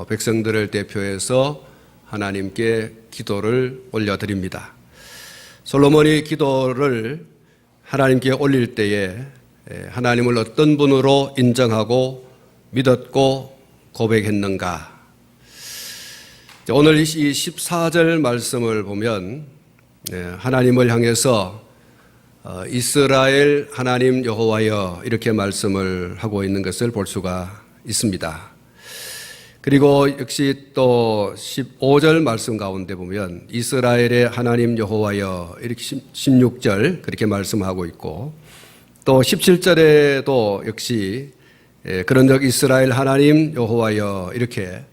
백성들을 대표해서 하나님께 기도를 올려드립니다. 솔로몬이 기도를 하나님께 올릴 때에 하나님을 어떤 분으로 인정하고 믿었고 고백했는가? 오늘 이 14절 말씀을 보면 하나님을 향해서 이스라엘 하나님 여호와여 이렇게 말씀을 하고 있는 것을 볼 수가 있습니다. 그리고 역시 또 15절 말씀 가운데 보면 이스라엘의 하나님 여호와여 이렇게 16절 그렇게 말씀하고 있고, 또 17절에도 역시 그런즉 이스라엘 하나님 여호와여 이렇게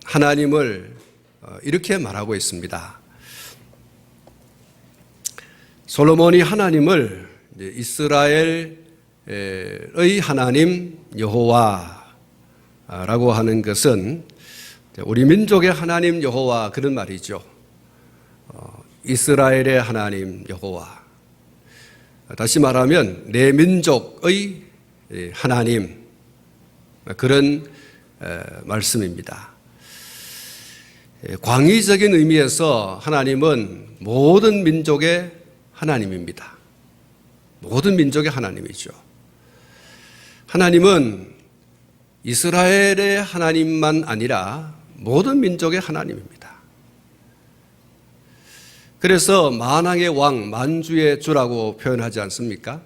하나님을 이렇게 말하고 있습니다. 솔로몬이 하나님을 이스라엘의 하나님 여호와라고 하는 것은 우리 민족의 하나님 여호와 그런 말이죠. 이스라엘의 하나님 여호와. 다시 말하면 내 민족의 하나님, 그런 말씀입니다. 광의적인 의미에서 하나님은 모든 민족의 하나님입니다. 모든 민족의 하나님이죠. 하나님은 이스라엘의 하나님만 아니라 모든 민족의 하나님입니다. 그래서 만왕의 왕, 만주의 주라고 표현하지 않습니까?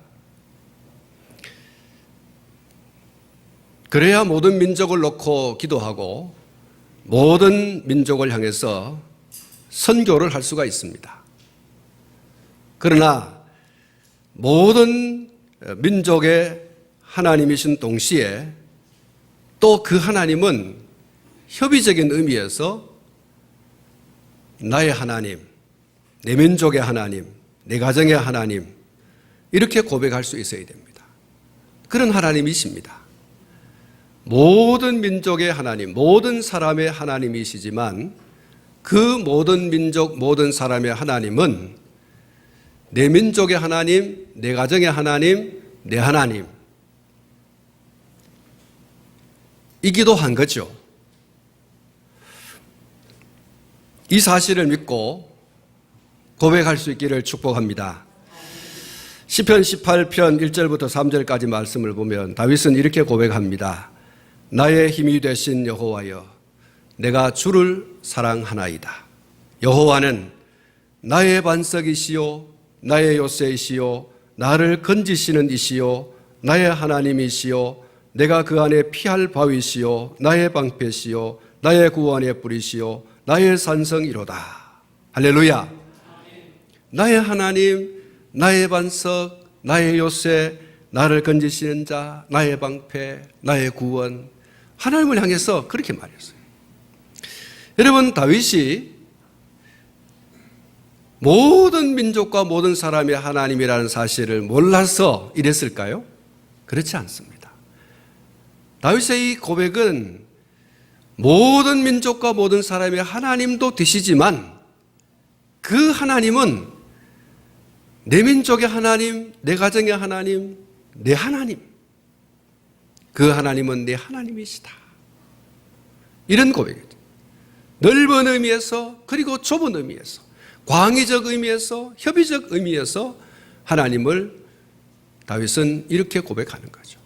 그래야 모든 민족을 놓고 기도하고 모든 민족을 향해서 선교를 할 수가 있습니다. 그러나 모든 민족의 하나님이신 동시에 또 그 하나님은 협의적인 의미에서 나의 하나님, 내 민족의 하나님, 내 가정의 하나님, 이렇게 고백할 수 있어야 됩니다. 그런 하나님이십니다. 모든 민족의 하나님, 모든 사람의 하나님이시지만 그 모든 민족, 모든 사람의 하나님은 내 민족의 하나님, 내 가정의 하나님, 내 하나님, 이기도 한 거죠. 이 사실을 믿고 고백할 수 있기를 축복합니다. 시편 18편 1절부터 3절까지 말씀을 보면 다윗은 이렇게 고백합니다. 나의 힘이 되신 여호와여, 내가 주를 사랑하나이다. 여호와는 나의 반석이시요 나의 요새이시요 나를 건지시는 이시요 나의 하나님이시요 내가 그 안에 피할 바위시요 나의 방패시요 나의 구원의 뿌리시요 나의 산성이로다. 할렐루야. 나의 하나님, 나의 반석, 나의 요새, 나를 건지시는 자, 나의 방패, 나의 구원, 하나님을 향해서 그렇게 말했어요. 여러분, 다윗이 모든 민족과 모든 사람의 하나님이라는 사실을 몰라서 이랬을까요? 그렇지 않습니다. 다윗의 이 고백은 모든 민족과 모든 사람의 하나님도 되시지만 그 하나님은 내 민족의 하나님, 내 가정의 하나님, 내 하나님, 그 하나님은 내 하나님이시다. 이런 고백이죠. 넓은 의미에서, 그리고 좁은 의미에서, 광의적 의미에서, 협의적 의미에서 하나님을 다윗은 이렇게 고백하는 거죠.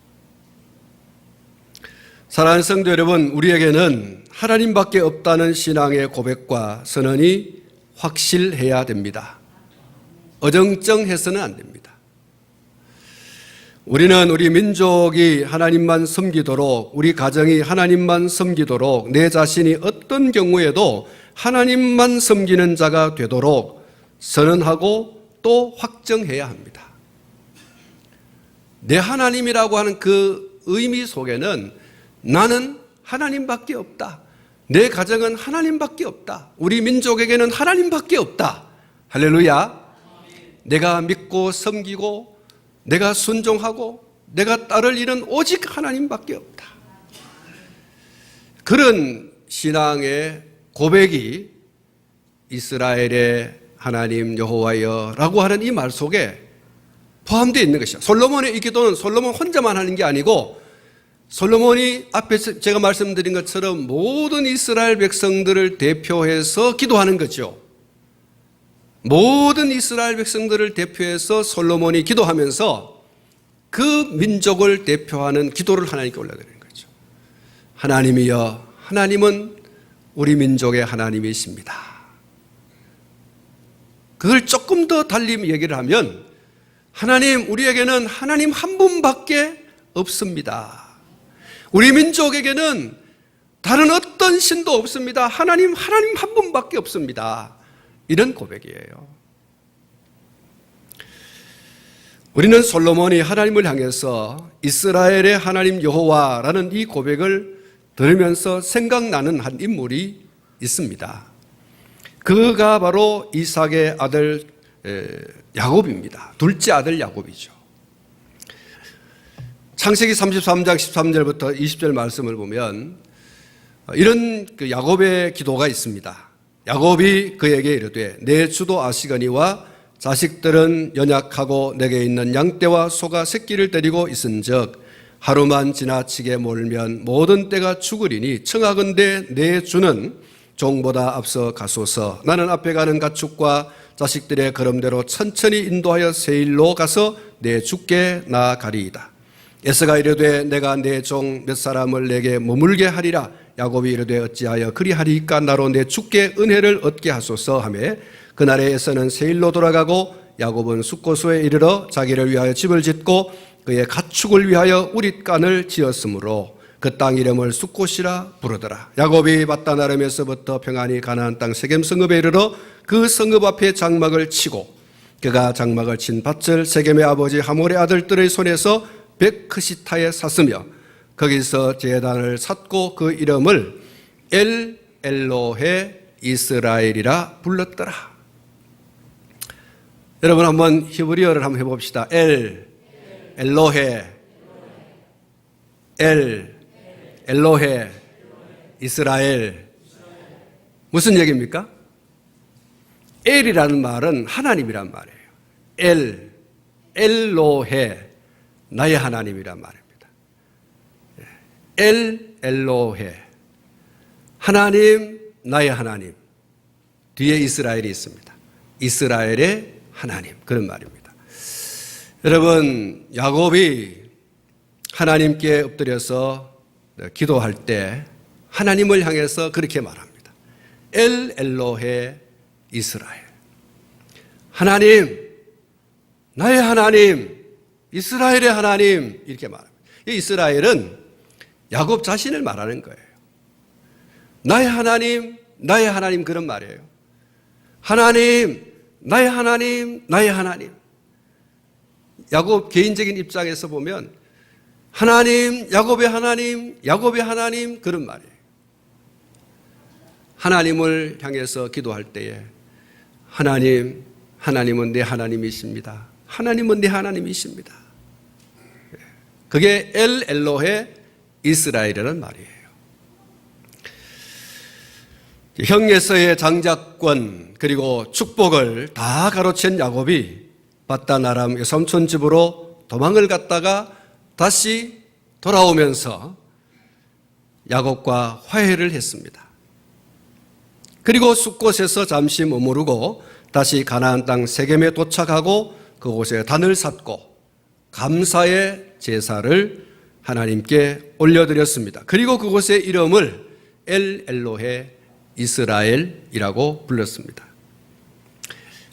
사랑하는 성도 여러분, 우리에게는 하나님밖에 없다는 신앙의 고백과 선언이 확실해야 됩니다. 어정쩡해서는 안 됩니다. 우리는 우리 민족이 하나님만 섬기도록, 우리 가정이 하나님만 섬기도록, 내 자신이 어떤 경우에도 하나님만 섬기는 자가 되도록 선언하고 또 확정해야 합니다. 내 하나님이라고 하는 그 의미 속에는 나는 하나님밖에 없다. 내 가정은 하나님밖에 없다. 우리 민족에게는 하나님밖에 없다. 할렐루야. 내가 믿고 섬기고 내가 순종하고 내가 따를 일은 오직 하나님밖에 없다. 그런 신앙의 고백이 이스라엘의 하나님 여호와여라고 하는 이 말 속에 포함되어 있는 것이야. 솔로몬의 이 기도는 솔로몬 혼자만 하는 게 아니고 솔로몬이 앞에 제가 말씀드린 것처럼 모든 이스라엘 백성들을 대표해서 기도하는 거죠. 모든 이스라엘 백성들을 대표해서 솔로몬이 기도하면서 그 민족을 대표하는 기도를 하나님께 올려드리는 거죠. 하나님이여, 하나님은 우리 민족의 하나님이십니다. 그걸 조금 더 달리 얘기를 하면, 하나님, 우리에게는 하나님 한 분밖에 없습니다. 우리 민족에게는 다른 어떤 신도 없습니다. 하나님 한 분밖에 없습니다. 이런 고백이에요. 우리는 솔로몬이 하나님을 향해서 이스라엘의 하나님 여호와라는 이 고백을 들으면서 생각나는 한 인물이 있습니다. 그가 바로 이삭의 아들 야곱입니다. 둘째 아들 야곱이죠. 창세기 33장 13절부터 20절 말씀을 보면 이런 야곱의 기도가 있습니다. 야곱이 그에게 이르되 내 주도 아시거니와 자식들은 연약하고 내게 있는 양떼와 소가 새끼를 데리고 있은즉 하루만 지나치게 몰면 모든 떼가 죽으리니 청하건대 내 주는 종보다 앞서 가소서. 나는 앞에 가는 가축과 자식들의 걸음대로 천천히 인도하여 세일로 가서 내 주께 나아가리이다. 에서가 이르되 내가 내 종 몇 사람을 내게 머물게 하리라. 야곱이 이르되 어찌하여 그리하리이까? 나로 내 주께 은혜를 얻게 하소서 하며 그날에 에서는 세일로 돌아가고 야곱은 숫고소에 이르러 자기를 위하여 집을 짓고 그의 가축을 위하여 우릿간을 지었으므로 그 땅 이름을 숫곳이라 부르더라. 야곱이 밧다나름에서부터 평안히 가나안 땅 세겜 성읍에 이르러 그 성읍 앞에 장막을 치고 그가 장막을 친 밭을 세겜의 아버지 하몰의 아들들의 손에서 베크시타에 샀으며 거기서 제단을 샀고 그 이름을 엘 엘로헤 이스라엘이라 불렀더라. 여러분 한번 히브리어를 한번 해봅시다. 엘 엘로헤 엘 엘로헤 이스라엘. 무슨 얘기입니까? 엘이라는 말은 하나님이란 말이에요. 엘 엘로헤 나의 하나님이란 말입니다. 엘 엘로헤 하나님, 나의 하나님. 뒤에 이스라엘이 있습니다. 이스라엘의 하나님, 그런 말입니다. 여러분, 야곱이 하나님께 엎드려서 기도할 때 하나님을 향해서 그렇게 말합니다. 엘 엘로헤 이스라엘. 하나님, 나의 하나님, 이스라엘의 하나님, 이렇게 말합니다. 이 이스라엘은 야곱 자신을 말하는 거예요. 나의 하나님, 나의 하나님, 그런 말이에요. 하나님, 나의 하나님, 나의 하나님. 야곱 개인적인 입장에서 보면 하나님, 야곱의 하나님, 야곱의 하나님, 그런 말이에요. 하나님을 향해서 기도할 때에 하나님, 하나님은 내 하나님이십니다. 하나님은 내 하나님이십니다. 그게 엘 엘로헤 이스라엘이라는 말이에요. 형에서의 장자권 그리고 축복을 다 가로챈 야곱이 밧다나람 삼촌 집으로 도망을 갔다가 다시 돌아오면서 야곱과 화해를 했습니다. 그리고 숫곳에서 잠시 머무르고 다시 가나안 땅 세겜에 도착하고 그곳에 단을 샀고 감사의 제사를 하나님께 올려드렸습니다. 그리고 그곳의 이름을 엘 엘로헤 이스라엘이라고 불렀습니다.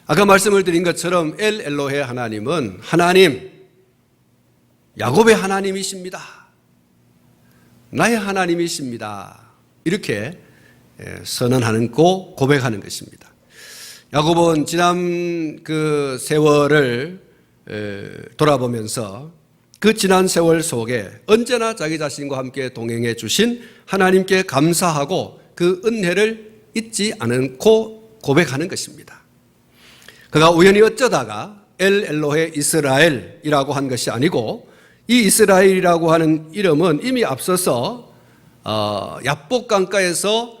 아까 말씀을 드린 것처럼 엘 엘로헤 하나님은 하나님, 야곱의 하나님이십니다. 나의 하나님이십니다. 이렇게 선언하는 고 고백하는 것입니다. 야곱은 지난 그 세월을 돌아보면서 그 지난 세월 속에 언제나 자기 자신과 함께 동행해 주신 하나님께 감사하고 그 은혜를 잊지 않고 고백하는 것입니다. 그가 우연히 어쩌다가 엘 엘로헤 이스라엘이라고 한 것이 아니고 이 이스라엘이라고 하는 이름은 이미 앞서서 야복 강가에서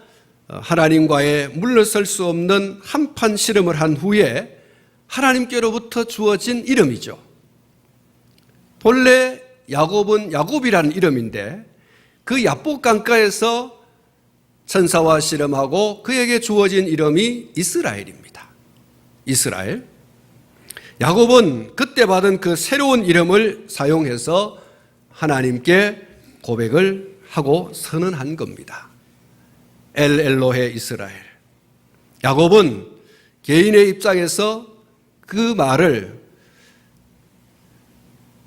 하나님과의 물러설 수 없는 한판 씨름을 한 후에 하나님께로부터 주어진 이름이죠. 본래 야곱은 야곱이라는 이름인데 그 야복 강가에서 천사와 씨름하고 그에게 주어진 이름이 이스라엘입니다. 이스라엘. 야곱은 그때 받은 그 새로운 이름을 사용해서 하나님께 고백을 하고 선언한 겁니다. 엘 엘로헤 이스라엘. 야곱은 개인의 입장에서 그 말을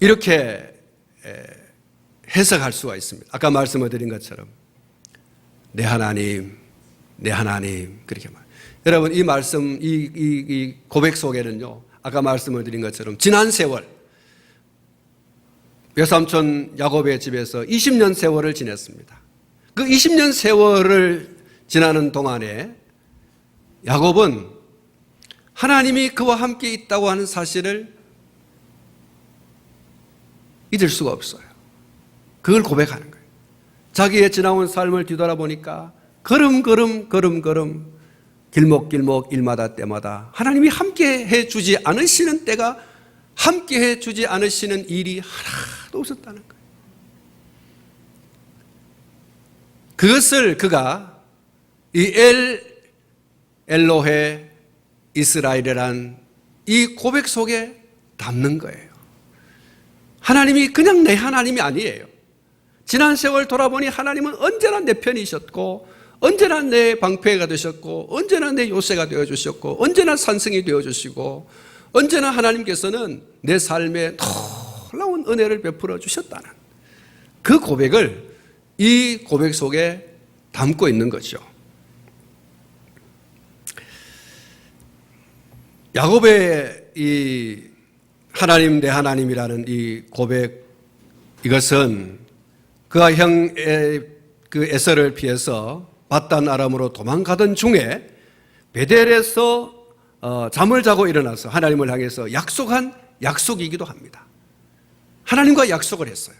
이렇게 해석할 수가 있습니다. 아까 말씀을 드린 것처럼 내 하나님, 내 하나님 그렇게 말. 여러분 이 말씀, 이 고백 속에는요. 아까 말씀을 드린 것처럼 지난 세월 외삼촌 야곱의 집에서 20년 세월을 지냈습니다. 그 20년 세월을 지나는 동안에 야곱은 하나님이 그와 함께 있다고 하는 사실을 잊을 수가 없어요. 그걸 고백하는 거예요. 자기의 지나온 삶을 뒤돌아보니까 걸음걸음 길목길목 일마다 때마다 하나님이 함께 해주지 않으시는 때가 함께 해주지 않으시는 일이 하나도 없었다는 거예요. 그것을 그가 이 엘로헤 이스라엘이란 이 고백 속에 담는 거예요. 하나님이 그냥 내 하나님이 아니에요. 지난 세월 돌아보니 하나님은 언제나 내 편이셨고 언제나 내 방패가 되셨고 언제나 내 요새가 되어주셨고 언제나 산성이 되어주시고 언제나 하나님께서는 내 삶에 놀라운 은혜를 베풀어 주셨다는 그 고백을 이 고백 속에 담고 있는 거죠. 야곱의 이 하나님 내 하나님이라는 이 고백, 이것은 그가 형의 그 에서를 피해서 바단 아람으로 도망가던 중에 베델에서 잠을 자고 일어나서 하나님을 향해서 약속한 약속이기도 합니다. 하나님과 약속을 했어요.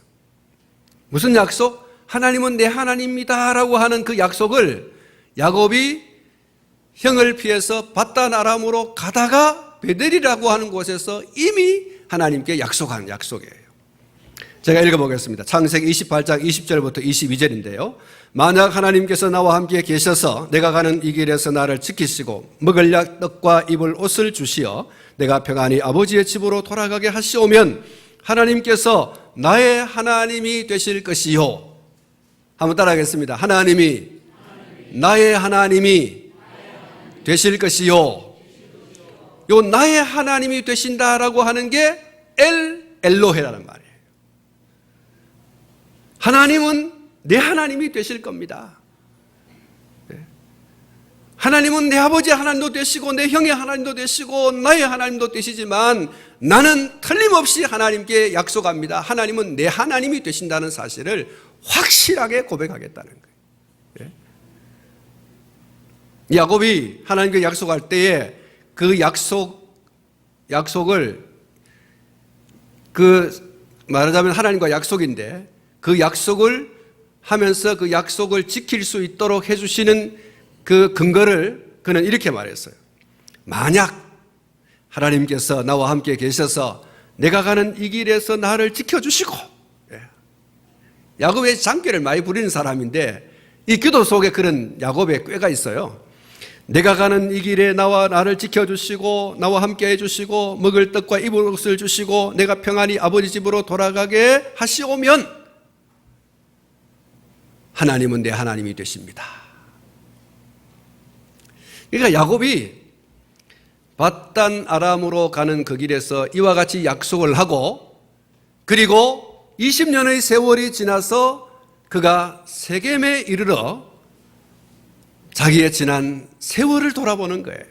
무슨 약속? 하나님은 내 하나님입니다 라고 하는 그 약속을 야곱이 형을 피해서 바단 아람으로 가다가 베델이라고 하는 곳에서 이미 하나님께 약속한 약속이에요. 제가 읽어보겠습니다. 창세기 28장 20절부터 22절인데요. 만약 하나님께서 나와 함께 계셔서 내가 가는 이 길에서 나를 지키시고 먹을 떡과 입을 옷을 주시어 내가 평안히 아버지의 집으로 돌아가게 하시오면 하나님께서 나의 하나님이 되실 것이요. 한번 따라하겠습니다. 하나님이 나의 하나님이 되실 것이요. 요 나의 하나님이 되신다라고 하는 게 엘로헤라는 말이에요. 하나님은 내 하나님이 되실 겁니다. 하나님은 내 아버지의 하나님도 되시고 내 형의 하나님도 되시고 나의 하나님도 되시지만 나는 틀림없이 하나님께 약속합니다. 하나님은 내 하나님이 되신다는 사실을 확실하게 고백하겠다는 거예요. 야곱이 하나님께 약속할 때에 그 약속을 말하자면 하나님과 약속인데 그 약속을 하면서 그 약속을 지킬 수 있도록 해주시는 그 근거를 그는 이렇게 말했어요. 만약 하나님께서 나와 함께 계셔서 내가 가는 이 길에서 나를 지켜주시고, 야곱의 장기를 많이 부리는 사람인데 이 기도 속에 그런 야곱의 꾀가 있어요. 내가 가는 이 길에 나를 지켜주시고 나와 함께 해주시고 먹을 떡과 입을 옷을 주시고 내가 평안히 아버지 집으로 돌아가게 하시오면 하나님은 내 하나님이 되십니다. 그러니까 야곱이 바단 아람으로 가는 그 길에서 이와 같이 약속을 하고 그리고 20년의 세월이 지나서 그가 세겜에 이르러 자기의 지난 세월을 돌아보는 거예요.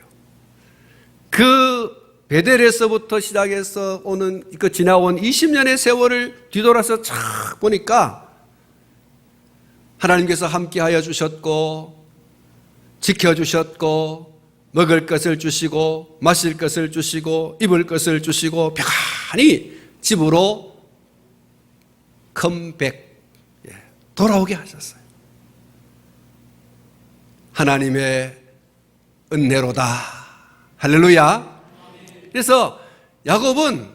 그 베델에서부터 시작해서 오는 그 지나온 20년의 세월을 뒤돌아서 쫙 보니까 하나님께서 함께하여 주셨고 지켜주셨고 먹을 것을 주시고 마실 것을 주시고 입을 것을 주시고 평안히 집으로 컴백 돌아오게 하셨어요. 하나님의 은혜로다. 할렐루야. 그래서 야곱은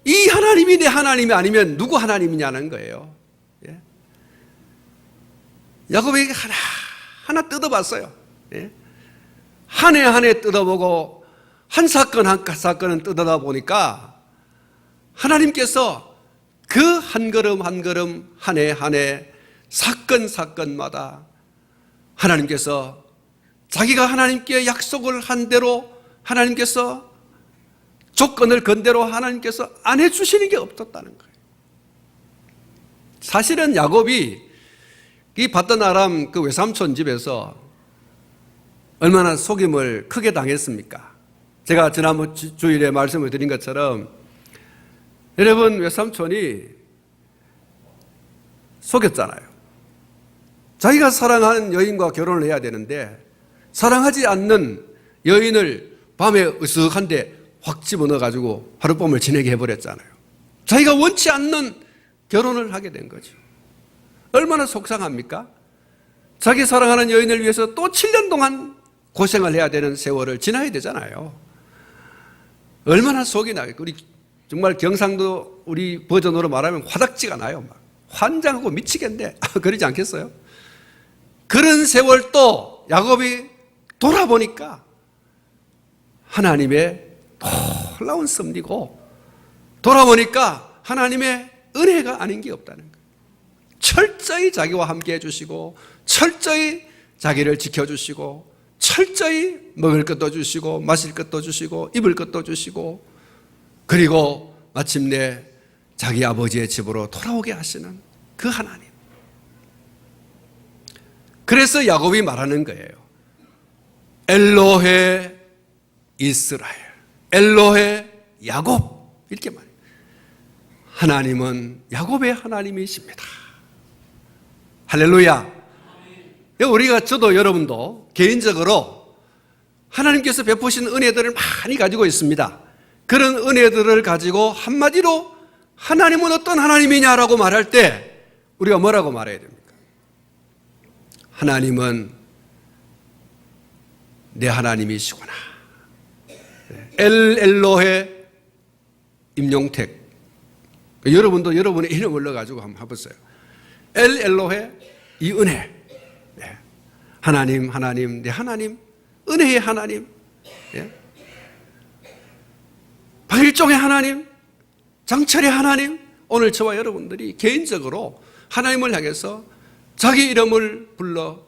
이 하나님이 내 하나님이 아니면 누구 하나님이냐는 거예요. 예? 야곱에게 하나 뜯어봤어요. 예? 한 해 한 해 뜯어보고 한 사건 한 사건은 뜯어다 보니까 하나님께서 그 한 걸음 한 걸음 한 해 한 해 사건 사건마다 하나님께서 자기가 하나님께 약속을 한 대로 하나님께서 조건을 건 대로 하나님께서 안 해주시는 게 없었다는 거예요. 사실은 야곱이 이 받던 아람 그 외삼촌 집에서 얼마나 속임을 크게 당했습니까? 제가 지난번 주일에 말씀을 드린 것처럼 여러분 외삼촌이 속였잖아요. 자기가 사랑하는 여인과 결혼을 해야 되는데 사랑하지 않는 여인을 밤에 으쓱한데 확 집어넣어가지고 하룻밤을 지내게 해버렸잖아요. 자기가 원치 않는 결혼을 하게 된 거죠. 얼마나 속상합니까? 자기 사랑하는 여인을 위해서 또 7년 동안 고생을 해야 되는 세월을 지나야 되잖아요. 얼마나 속이 나요. 우리 정말 경상도 우리 버전으로 말하면 화닥지가 나요. 막 환장하고 미치겠네. 그러지 않겠어요? 그런 세월 또 야곱이 돌아보니까 하나님의 놀라운 섭리고 돌아보니까 하나님의 은혜가 아닌 게 없다는 거예요. 철저히 자기와 함께 해주시고 철저히 자기를 지켜주시고 철저히 먹을 것도 주시고 마실 것도 주시고 입을 것도 주시고 그리고 마침내 자기 아버지의 집으로 돌아오게 하시는 그 하나님. 그래서 야곱이 말하는 거예요. 엘로헤 이스라엘, 엘로헤 야곱 이렇게 말해요. 하나님은 야곱의 하나님이십니다. 할렐루야. 우리가 저도 여러분도 개인적으로 하나님께서 베푸신 은혜들을 많이 가지고 있습니다. 그런 은혜들을 가지고 한마디로 하나님은 어떤 하나님이냐라고 말할 때 우리가 뭐라고 말해야 됩니까? 하나님은 내 하나님이시구나. 엘로헤 임용택. 여러분도 여러분의 이름을 넣어가지고 한번 해보세요. 엘로헤 이 은혜. 하나님, 하나님, 내 하나님, 은혜의 하나님, 박일종의 하나님, 장철의 하나님. 오늘 저와 여러분들이 개인적으로 하나님을 향해서 자기 이름을 불러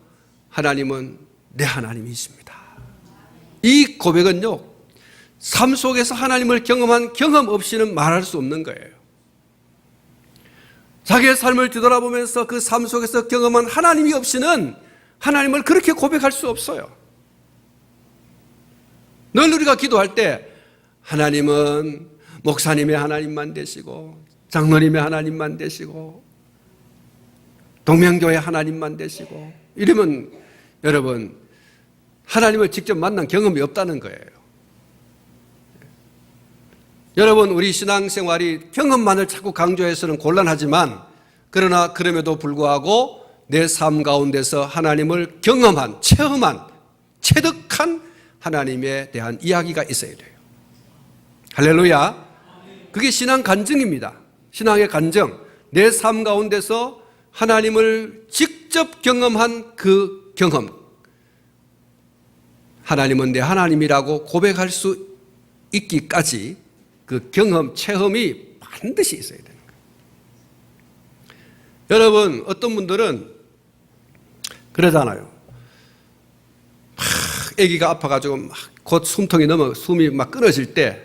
하나님은 내 하나님이십니다. 이 고백은요, 삶 속에서 하나님을 경험한 경험 없이는 말할 수 없는 거예요. 자기의 삶을 뒤돌아보면서 그 삶 속에서 경험한 하나님이 없이는 하나님을 그렇게 고백할 수 없어요. 늘 우리가 기도할 때 하나님은 목사님의 하나님만 되시고 장로님의 하나님만 되시고 동명교회 하나님만 되시고 이러면 여러분 하나님을 직접 만난 경험이 없다는 거예요. 여러분 우리 신앙생활이 경험만을 자꾸 강조해서는 곤란하지만 그러나 그럼에도 불구하고 내 삶 가운데서 하나님을 경험한 체험한 체득한 하나님에 대한 이야기가 있어야 돼요. 할렐루야. 그게 신앙 간증입니다. 신앙의 간증. 내 삶 가운데서 하나님을 직접 경험한 그 경험. 하나님은 내 하나님이라고 고백할 수 있기까지 그 경험, 체험이 반드시 있어야 되는 거예요. 여러분, 어떤 분들은 그러잖아요. 아기가 아파가지고 막 곧 숨통이 넘어 숨이 막 끊어질 때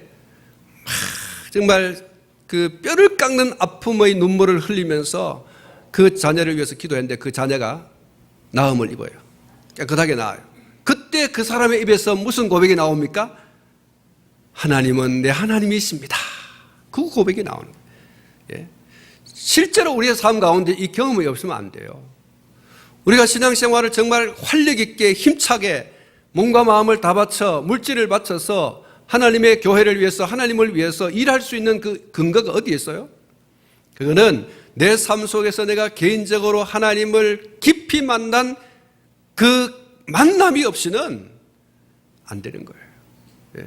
정말 그 뼈를 깎는 아픔의 눈물을 흘리면서 그 자녀를 위해서 기도했는데 그 자녀가 나음을 입어요. 깨끗하게 나아요. 그때 그 사람의 입에서 무슨 고백이 나옵니까? 하나님은 내 하나님이십니다. 그 고백이 나오는 거예요. 예. 실제로 우리의 삶 가운데 이 경험이 없으면 안 돼요. 우리가 신앙생활을 정말 활력 있게 힘차게 몸과 마음을 다 바쳐 물질을 바쳐서 하나님의 교회를 위해서 하나님을 위해서 일할 수 있는 그 근거가 어디에 있어요? 그거는 내 삶 속에서 내가 개인적으로 하나님을 깊이 만난 그 만남이 없이는 안 되는 거예요. 예.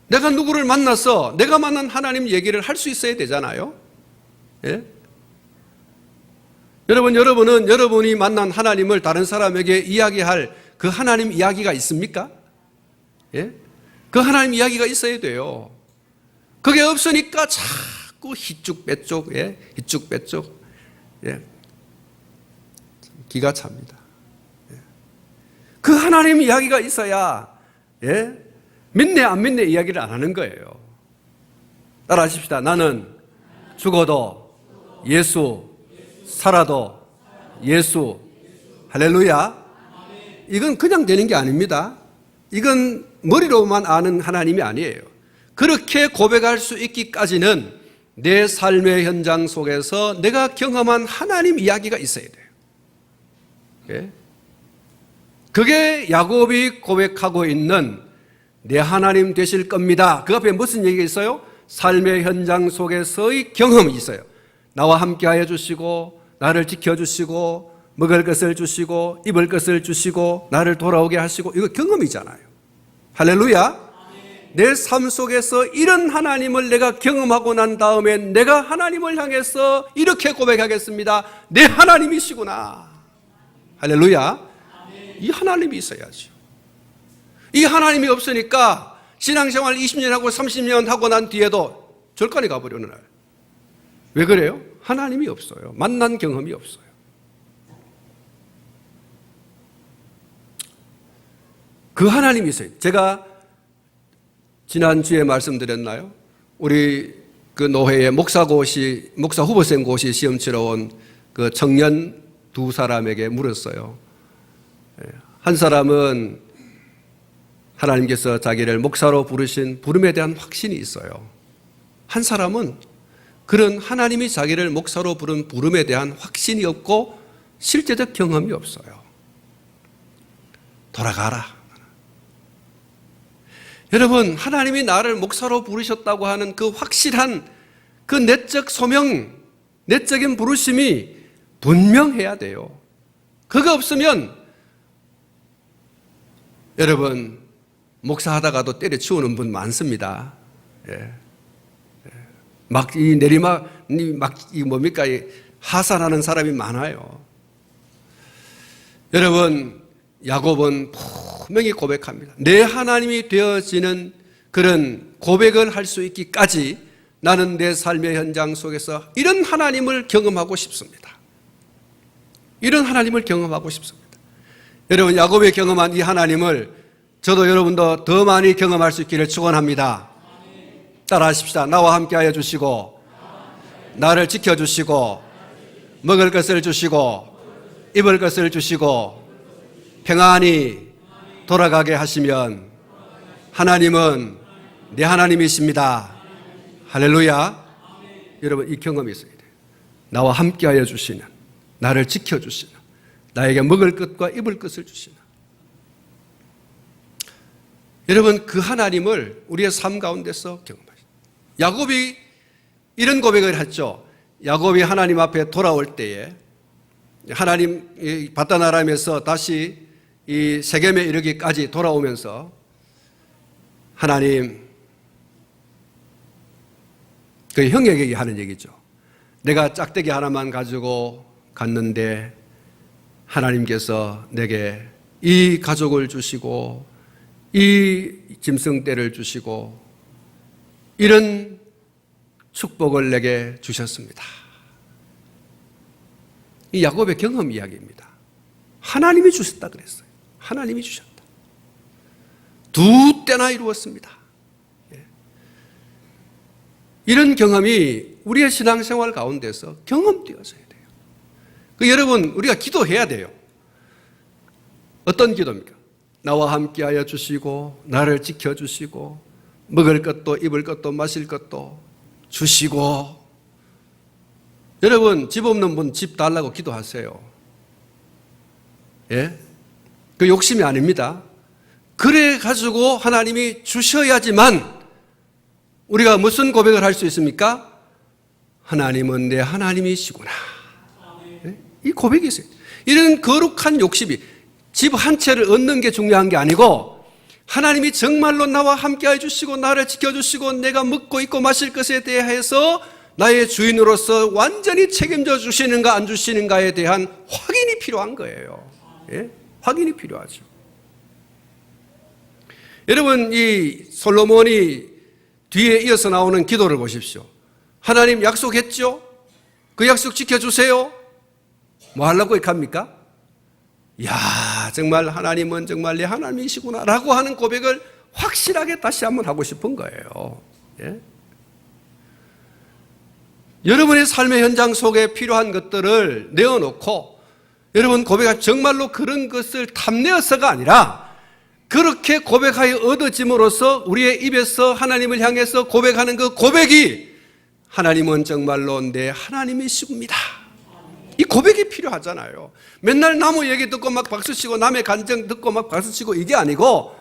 내가 누구를 만나서 내가 만난 하나님 얘기를 할 수 있어야 되잖아요. 예? 여러분은 여러분이 만난 하나님을 다른 사람에게 이야기할 그 하나님 이야기가 있습니까? 예? 그 하나님 이야기가 있어야 돼요. 그게 없으니까 자꾸 희쭉 빼쭉, 예? 희쭉 빼쭉, 예? 기가 찹니다. 예? 그 하나님 이야기가 있어야, 예? 믿네 안 믿네 이야기를 안 하는 거예요. 따라하십시다. 나는 죽어도 예수, 살아도 예수. 할렐루야. 이건 그냥 되는 게 아닙니다. 이건 머리로만 아는 하나님이 아니에요. 그렇게 고백할 수 있기까지는 내 삶의 현장 속에서 내가 경험한 하나님 이야기가 있어야 돼요. 예? 그게 야곱이 고백하고 있는 내 하나님 되실 겁니다. 그 앞에 무슨 얘기가 있어요? 삶의 현장 속에서의 경험이 있어요. 나와 함께하여 주시고 나를 지켜주시고 먹을 것을 주시고 입을 것을 주시고 나를 돌아오게 하시고, 이거 경험이잖아요. 할렐루야. 내 삶 속에서 이런 하나님을 내가 경험하고 난 다음에 내가 하나님을 향해서 이렇게 고백하겠습니다. 내 하나님이시구나. 할렐루야. 이 하나님이 있어야죠. 이 하나님이 없으니까 신앙생활 20년 하고 30년 하고 난 뒤에도 절간에 가버려 어느 날. 왜 그래요? 하나님이 없어요. 만난 경험이 없어요. 그 하나님이 있어요. 제가 지난주에 말씀드렸나요? 우리 그 노회에 목사 후보생 고시 시험 치러 온 그 청년 두 사람에게 물었어요. 한 사람은 하나님께서 자기를 목사로 부르신 부름에 대한 확신이 있어요. 한 사람은 그런 하나님이 자기를 목사로 부른 부름에 대한 확신이 없고 실제적 경험이 없어요. 돌아가라. 여러분, 하나님이 나를 목사로 부르셨다고 하는 그 확실한 그 내적 소명, 내적인 부르심이 분명해야 돼요. 그거 없으면 여러분, 목사하다가도 때려치우는 분 많습니다. 예. 막 이 내리막, 이 뭡니까? 이 하산하는 사람이 많아요. 여러분, 야곱은 분명히 고백합니다. 내 하나님이 되어지는 그런 고백을 할 수 있기까지 나는 내 삶의 현장 속에서 이런 하나님을 경험하고 싶습니다. 이런 하나님을 경험하고 싶습니다. 여러분, 야곱이 경험한 이 하나님을 저도 여러분도 더 많이 경험할 수 있기를 축원합니다. 따라하십시다. 나와 함께하여 주시고 나를 지켜주시고 먹을 것을 주시고 입을 것을 주시고 평안히 돌아가게 하시면 하나님은 내 하나님이십니다. 할렐루야. 여러분, 이 경험이 있어야 돼요. 나와 함께하여 주시는, 나를 지켜주시는, 나에게 먹을 것과 입을 것을 주시는, 여러분, 그 하나님을 우리의 삶 가운데서 경험하시죠. 야곱이 이런 고백을 했죠. 야곱이 하나님 앞에 돌아올 때에 하나님 바단 아람에서 다시 이 세겜에 이르기까지 돌아오면서 하나님, 그 형에게 하는 얘기죠. 내가 짝대기 하나만 가지고 갔는데 하나님께서 내게 이 가족을 주시고 이 짐승떼를 주시고 이런 축복을 내게 주셨습니다. 이 야곱의 경험 이야기입니다. 하나님이 주셨다 그랬어요. 하나님이 주셨다. 두 때나 이루었습니다. 이런 경험이 우리의 신앙생활 가운데서 경험되어져야 돼요. 여러분, 우리가 기도해야 돼요. 어떤 기도입니까? 나와 함께하여 주시고 나를 지켜주시고 먹을 것도 입을 것도 마실 것도 주시고. 여러분, 집 없는 분 집 달라고 기도하세요. 예? 그 욕심이 아닙니다. 그래 가지고 하나님이 주셔야지만 우리가 무슨 고백을 할 수 있습니까? 하나님은 내 하나님이시구나. 예? 이 고백이 있어요. 이런 거룩한 욕심이 집 한 채를 얻는 게 중요한 게 아니고 하나님이 정말로 나와 함께해 주시고 나를 지켜주시고 내가 먹고 입고 마실 것에 대해서 나의 주인으로서 완전히 책임져 주시는가 안 주시는가에 대한 확인이 필요한 거예요. 예? 확인이 필요하죠. 여러분, 이 솔로몬이 뒤에 이어서 나오는 기도를 보십시오. 하나님 약속했죠? 그 약속 지켜주세요. 뭐 하려고 이렇게 합니까? 야, 정말 하나님은 정말 내 하나님이시구나 라고 하는 고백을 확실하게 다시 한번 하고 싶은 거예요. 예? 여러분의 삶의 현장 속에 필요한 것들을 내어놓고 여러분 고백할 정말로 그런 것을 탐내어서가 아니라 그렇게 고백하여 얻어짐으로써 우리의 입에서 하나님을 향해서 고백하는 그 고백이 하나님은 정말로 내 하나님이십니다. 이 고백이 필요하잖아요. 맨날 나무 얘기 듣고 막 박수치고 남의 간증 듣고 막 박수치고 이게 아니고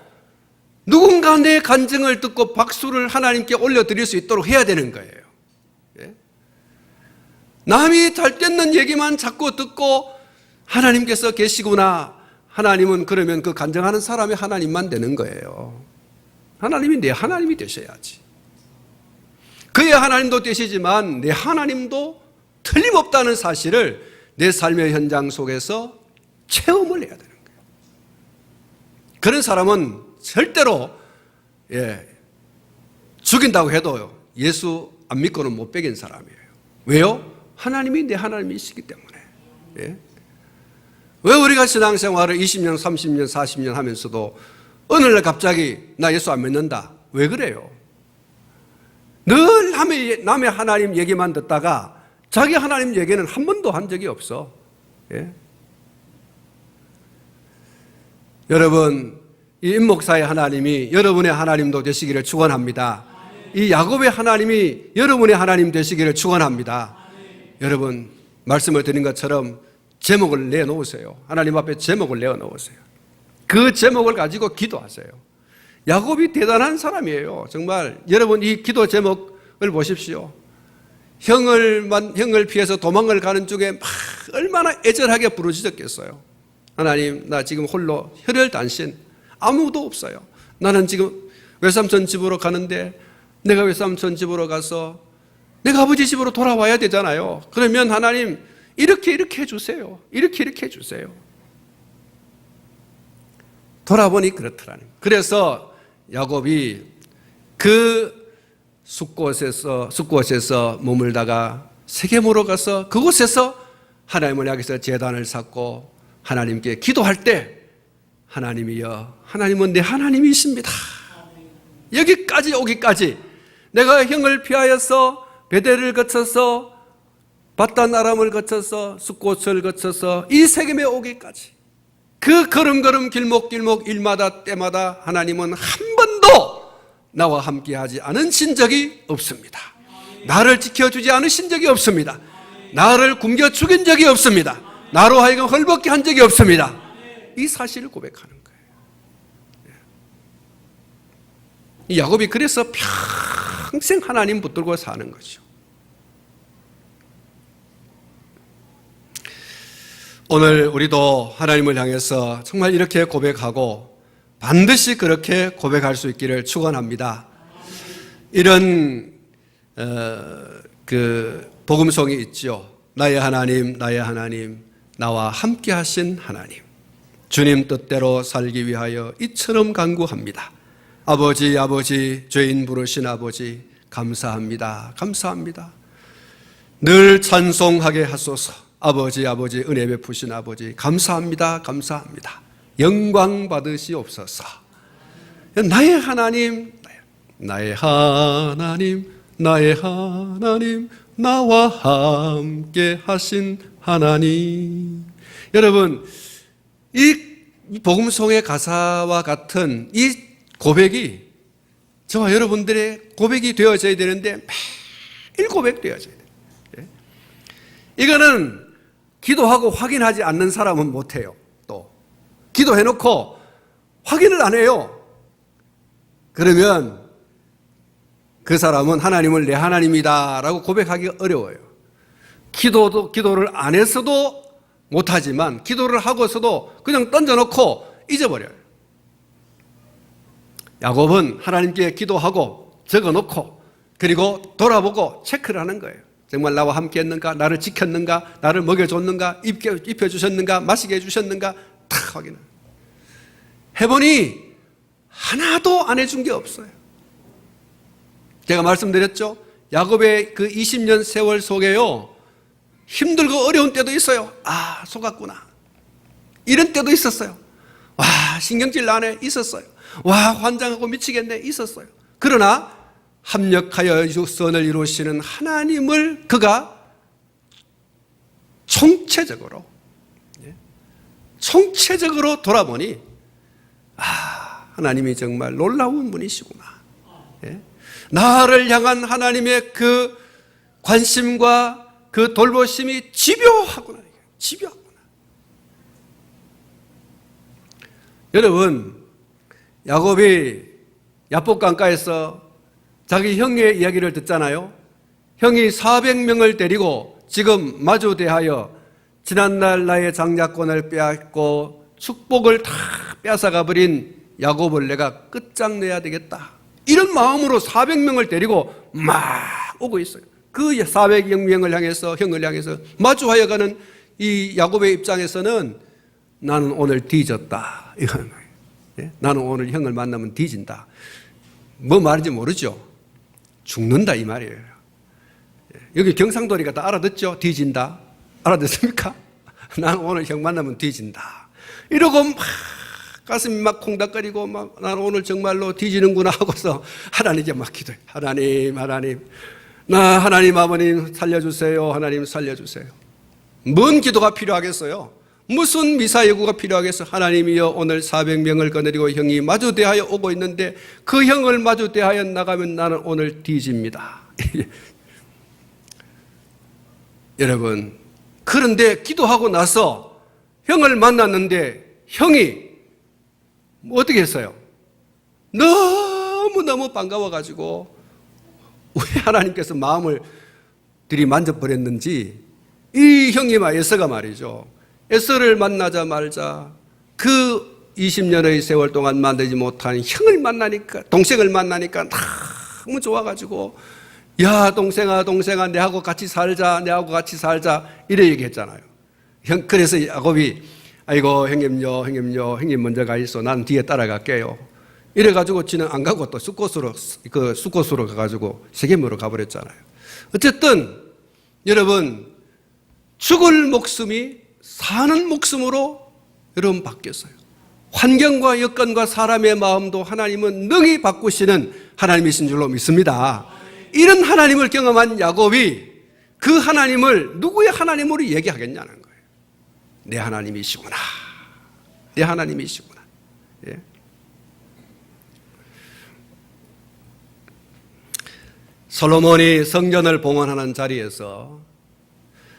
누군가 내 간증을 듣고 박수를 하나님께 올려드릴 수 있도록 해야 되는 거예요. 예? 남이 잘 됐는 얘기만 자꾸 듣고 하나님께서 계시구나. 하나님은 그러면 그 간증하는 사람이 하나님만 되는 거예요. 하나님이 내 하나님이 되셔야지. 그의 하나님도 되시지만 내 하나님도 틀림없다는 사실을 내 삶의 현장 속에서 체험을 해야 되는 거예요. 그런 사람은 절대로 죽인다고 해도 예수 안 믿고는 못 베긴 사람이에요. 왜요? 하나님이 내 하나님이시기 때문에. 예? 왜 우리가 신앙생활을 20년, 30년, 40년 하면서도 어느 날 갑자기 나 예수 안 믿는다. 왜 그래요? 늘 남의 하나님 얘기만 듣다가 자기 하나님 얘기는 한 번도 한 적이 없어. 예? 여러분, 이 임목사의 하나님이 여러분의 하나님도 되시기를 축원합니다. 이 야곱의 하나님이 여러분의 하나님 되시기를 축원합니다. 여러분, 말씀을 드린 것처럼 제목을 내놓으세요. 하나님 앞에 제목을 내어놓으세요. 그 제목을 가지고 기도하세요. 야곱이 대단한 사람이에요. 정말 여러분 이 기도 제목을 보십시오. 형을 피해서 도망을 가는 중에 막 얼마나 애절하게 부르짖었겠어요. 하나님, 나 지금 홀로 혈혈단신 아무도 없어요. 나는 지금 외삼촌 집으로 가는데 내가 외삼촌 집으로 가서 내가 아버지 집으로 돌아와야 되잖아요. 그러면 하나님 이렇게 해주세요. 이렇게 해주세요. 돌아보니 그렇더라니. 그래서 야곱이 그 숫곳에서 머물다가 세겜으로 가서 그곳에서 하나님을 향해서 제단을 쌓고 하나님께 기도할 때 하나님이여, 하나님은 내 하나님이십니다. 여기까지 오기까지 내가 형을 피하여서 베델을 거쳐서 바단 아람을 거쳐서 숫곳을 거쳐서 이 세겜에 오기까지 그 걸음걸음 길목길목 일마다 때마다 하나님은 한 번도 나와 함께하지 않으신 적이 없습니다. 나를 지켜주지 않으신 적이 없습니다. 나를 굶겨 죽인 적이 없습니다. 나로 하여금 헐벗게 한 적이 없습니다. 이 사실을 고백하는 거예요. 이 야곱이 그래서 평생 하나님 붙들고 사는 거죠. 오늘 우리도 하나님을 향해서 정말 이렇게 고백하고 반드시 그렇게 고백할 수 있기를 축원합니다. 이런 그 복음송이 있죠. 나의 하나님, 나의 하나님, 나와 함께 하신 하나님, 주님 뜻대로 살기 위하여 이처럼 간구합니다. 아버지, 아버지, 죄인 부르신 아버지, 감사합니다. 감사합니다. 늘 찬송하게 하소서. 아버지, 아버지, 은혜 베푸신 아버지, 감사합니다. 감사합니다. 영광 받으시옵소서. 나의 하나님, 나의 하나님, 나의 하나님, 나와 함께 하신 하나님. 여러분, 이 복음송의 가사와 같은 이 고백이 저와 여러분들의 고백이 되어져야 되는데 매일 고백되어져야 돼요. 이거는 기도하고 확인하지 않는 사람은 못해요. 또 기도해놓고 확인을 안 해요. 그러면 그 사람은 하나님을 내 하나님이다 라고 고백하기 어려워요. 기도를 안 해서도 못하지만 기도를 하고서도 그냥 던져놓고 잊어버려요. 야곱은 하나님께 기도하고 적어놓고 그리고 돌아보고 체크를 하는 거예요. 정말 나와 함께 했는가? 나를 지켰는가? 나를 먹여줬는가? 입혀주셨는가? 마시게 해주셨는가? 다 확인을 해보니 하나도 안 해준 게 없어요. 제가 말씀드렸죠? 야곱의 그 20년 세월 속에요, 힘들고 어려운 때도 있어요. 아, 속았구나. 이런 때도 있었어요. 와, 신경질 나네. 있었어요. 와, 환장하고 미치겠네. 있었어요. 그러나 합력하여 선을 이루시는 하나님을 그가 총체적으로 돌아보니, 아, 하나님이 정말 놀라운 분이시구나. 나를 향한 하나님의 그 관심과 그 돌보심이 집요하구나. 집요하구나. 여러분, 야곱이 야복 강가에서 자기 형의 이야기를 듣잖아요. 형이 400명을 데리고 지금 마주 대하여 지난날 나의 장자권을 빼앗고 축복을 다 뺏어가 버린 야곱을 내가 끝장내야 되겠다. 이런 마음으로 400명을 데리고 막 오고 있어요. 그 400명을 향해서, 형을 향해서 마주하여 가는 이 야곱의 입장에서는 나는 오늘 뒤졌다. 이건 거예요. 나는 오늘 형을 만나면 뒤진다. 뭐 말인지 모르죠. 죽는다 이 말이에요. 여기 경상도리가 다 알아듣죠? 뒤진다. 알아듣습니까? 나는 오늘 형 만나면 뒤진다. 이러고 막 가슴이 막 콩닥거리고 막 나는 오늘 정말로 뒤지는구나 하고서 하나님께 막 기도해. 하나님, 나 하나님 아버님 살려주세요. 하나님 살려주세요. 뭔 기도가 필요하겠어요? 무슨 미사여구가 필요하겠어요? 하나님이여, 오늘 400명을 거느리고 형이 마주 대하여 오고 있는데 그 형을 마주 대하여 나가면 나는 오늘 뒤집니다. 여러분, 그런데 기도하고 나서 형을 만났는데 형이 어떻게 했어요? 너무너무 반가워가지고 왜 하나님께서 마음을 들이만져버렸는지 이 형이 에서가 말이죠. 에서를 만나자 말자 그 20년의 세월 동안 만나지 못한 형을 만나니까, 동생을 만나니까 너무 좋아가지고 야, 동생아 내하고 같이 살자 이래 얘기했잖아요. 그래서 야곱이 아이고 형님 먼저 가 있어. 난 뒤에 따라갈게요. 이래가지고 지는 안 가고 또 숫곳으로 가가지고 세겜으로 가버렸잖아요. 어쨌든 여러분, 죽을 목숨이 사는 목숨으로 여러분 바뀌었어요. 환경과 여건과 사람의 마음도 하나님은 능히 바꾸시는 하나님이신 줄로 믿습니다. 이런 하나님을 경험한 야곱이 그 하나님을 누구의 하나님으로 얘기하겠냐는 거예요. 내 하나님이시구나. 내 하나님이시구나. 예. 솔로몬이 성전을 봉헌하는 자리에서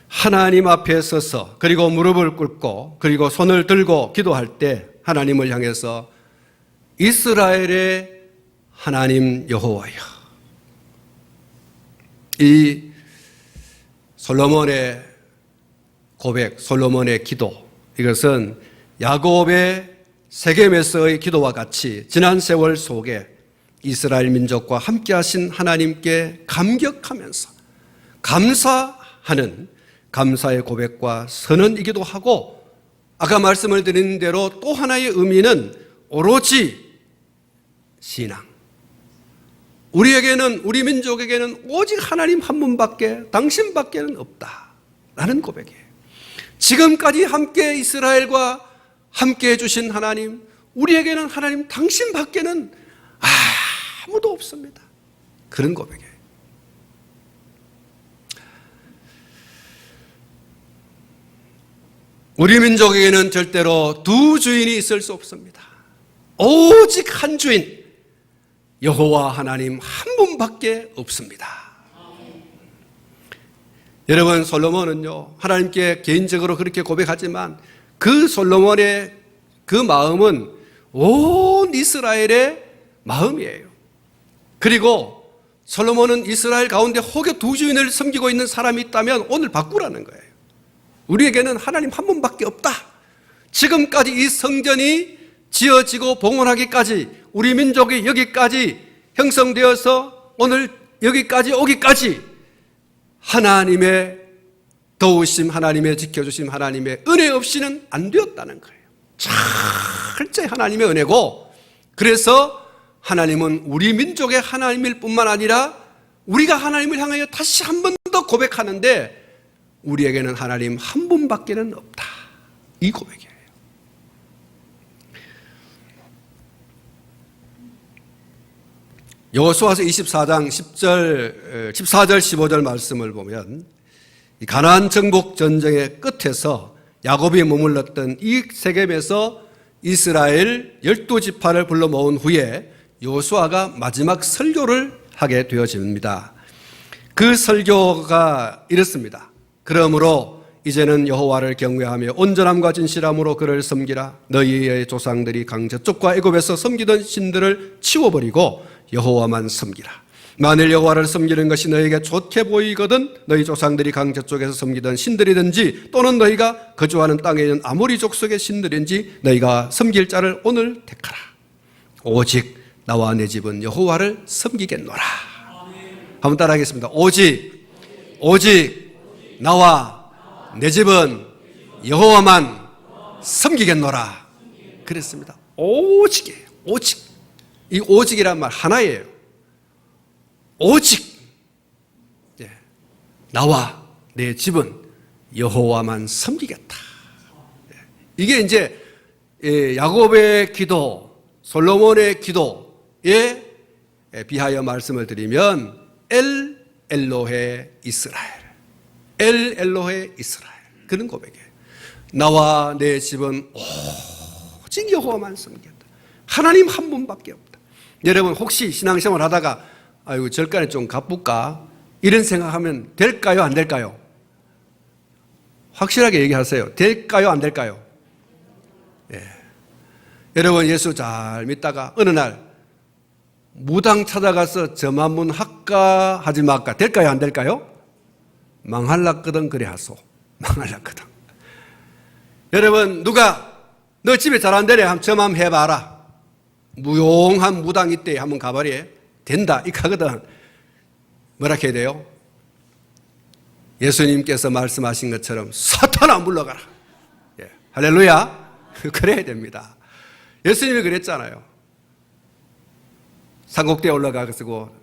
하나님 앞에 서서 그리고 무릎을 꿇고 그리고 손을 들고 기도할 때 하나님을 향해서 이스라엘의 하나님 여호와여, 이 솔로몬의 고백, 솔로몬의 기도, 이것은 야곱의 세겜에서의 기도와 같이 지난 세월 속에 이스라엘 민족과 함께 하신 하나님께 감격하면서 감사하는 감사의 고백과 선언이기도 하고, 아까 말씀을 드린 대로 또 하나의 의미는 오로지 신앙. 우리에게는, 우리 민족에게는 오직 하나님 한 분밖에, 당신밖에는 없다라는 고백이에요. 지금까지 함께 이스라엘과 함께 해주신 하나님, 우리에게는 하나님 당신밖에는 아무도 없습니다. 그런 고백이에요. 우리 민족에게는 절대로 두 주인이 있을 수 없습니다. 오직 한 주인, 여호와 하나님 한 분밖에 없습니다. 여러분, 솔로몬은요, 하나님께 개인적으로 그렇게 고백하지만 그 솔로몬의 그 마음은 온 이스라엘의 마음이에요. 그리고 솔로몬은 이스라엘 가운데 혹여 두 주인을 섬기고 있는 사람이 있다면 오늘 바꾸라는 거예요. 우리에게는 하나님 한 분밖에 없다. 지금까지 이 성전이 지어지고 봉헌하기까지 우리 민족이 여기까지 형성되어서 오늘 여기까지 오기까지 하나님의 도우심, 하나님의 지켜주심, 하나님의 은혜 없이는 안 되었다는 거예요. 철저히 하나님의 은혜고, 그래서 하나님은 우리 민족의 하나님일 뿐만 아니라 우리가 하나님을 향하여 다시 한 번 더 고백하는데 우리에게는 하나님 한 분밖에는 없다. 이 고백이에요. 여호수아서 24장 10절, 14절, 15절 말씀을 보면 이 가나안 정복 전쟁의 끝에서 야곱이 머물렀던 이 세겜에서 이스라엘 12지파를 불러 모은 후에 여호수아가 마지막 설교를 하게 되어집니다. 그 설교가 이렇습니다. 그러므로 이제는 여호와를 경외하며 온전함과 진실함으로 그를 섬기라. 너희의 조상들이 강 저쪽과 애굽에서 섬기던 신들을 치워버리고 여호와만 섬기라. 만일 여호와를 섬기는 것이 너희에게 좋게 보이거든 너희 조상들이 강 저쪽에서 섬기던 신들이든지 또는 너희가 거주하는 땅에 있는 아모리 족속의 신들인지 너희가 섬길 자를 오늘 택하라. 오직 나와 내 집은 여호와를 섬기겠노라. 한번 따라하겠습니다. 오직 나와 내 집은 여호와만 섬기겠노라. 그랬습니다. 오직이에요. 오직. 이 오직이란 말 하나예요. 오직 나와 내 집은 여호와만 섬기겠다. 이게 이제 야곱의 기도, 솔로몬의 기도에 비하여 말씀을 드리면 엘 엘로헤 이스라엘, 엘 엘로헤 이스라엘, 그런 고백이에요. 나와 내 집은 오직 여호와만 섬기겠다. 하나님 한 분밖에 없다. 여러분 혹시 신앙생활 하다가 아이고 절간에 좀 가볼까 이런 생각하면 될까요, 안 될까요? 확실하게 얘기하세요. 될까요, 안 될까요? 예. 여러분 예수 잘 믿다가 어느 날 무당 찾아가서 점 한번 할까 하지 말까 될까요, 안 될까요? 망할락거든 그래 하소. 망할락거든. 여러분 누가 너 집에 잘 안 되래 한번 점 한번 해봐라. 무용한 무당 이때 한번 가버려. 된다 이렇게 하거든. 뭐라 해야 돼요? 예수님께서 말씀하신 것처럼 사탄아 물러가라. 예. 할렐루야. 그래야 됩니다. 예수님이 그랬잖아요. 산곡대에 올라가가지고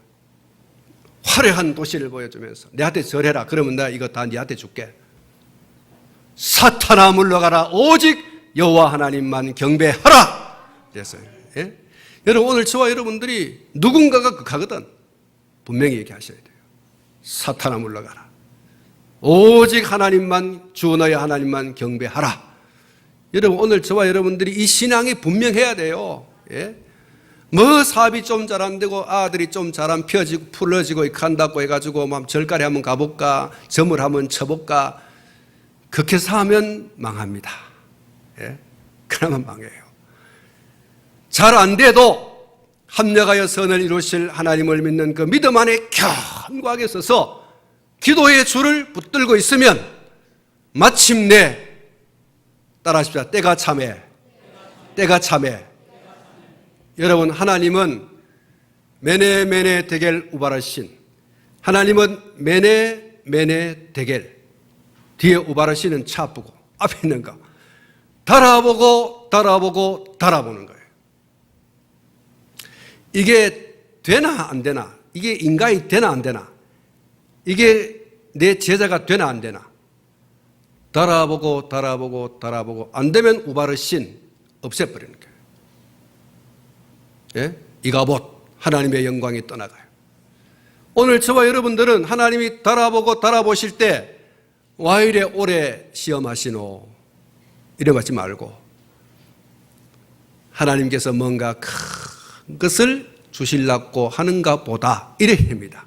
화려한 도시를 보여주면서 내한테 절해라. 그러면 내가 이거 다 네한테 줄게. 사탄아 물러가라. 오직 여호와 하나님만 경배하라. 그랬어요. 예? 여러분 오늘 저와 여러분들이 누군가가 극하거든 분명히 얘기하셔야 돼요. 사탄아 물러가라. 오직 하나님만, 주 너의 하나님만 경배하라. 여러분 오늘 저와 여러분들이 이 신앙이 분명해야 돼요. 예? 뭐 사업이 좀 잘 안 되고 아들이 좀 잘 안 펴지고 풀어지고 이렇게 한다고 해가지고 막 절간에 한번 가볼까, 점을 한번 쳐볼까, 그렇게 사면 망합니다. 예? 그러면 망해요. 잘 안 돼도 합력하여 선을 이루실 하나님을 믿는 그 믿음 안에 견고하게 서서 기도의 줄을 붙들고 있으면 마침내 따라하십시오. 때가 참해. 때가 참해. 여러분 하나님은 메네 데겔 우바르신, 하나님은 메네 데겔, 뒤에 우바르신은 차 앞보고 앞에 있는 거 달아보고 달아보는 거예요. 이게 되나 안 되나, 이게 인간이 되나 안 되나, 이게 내 제자가 되나 안 되나, 달아보고 안 되면 우바르신 없애버리는 거예요. 예? 이가봇 하나님의 영광이 떠나가요. 오늘 저와 여러분들은 하나님이 달아보실 때 와 이래 오래 시험하시노 이래 받지 말고 하나님께서 뭔가 큰 것을 주실라고 하는가 보다 이래 합니다.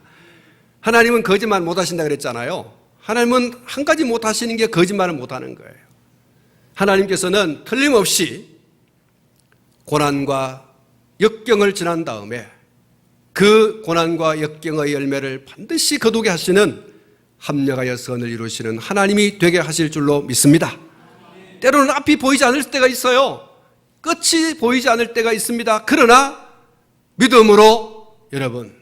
하나님은 거짓말 못하신다 그랬잖아요. 하나님은 한 가지 못하시는 게 거짓말을 못하는 거예요. 하나님께서는 틀림없이 고난과 역경을 지난 다음에 그 고난과 역경의 열매를 반드시 거두게 하시는, 합력하여 선을 이루시는 하나님이 되게 하실 줄로 믿습니다. 때로는 앞이 보이지 않을 때가 있어요. 끝이 보이지 않을 때가 있습니다. 그러나 믿음으로 여러분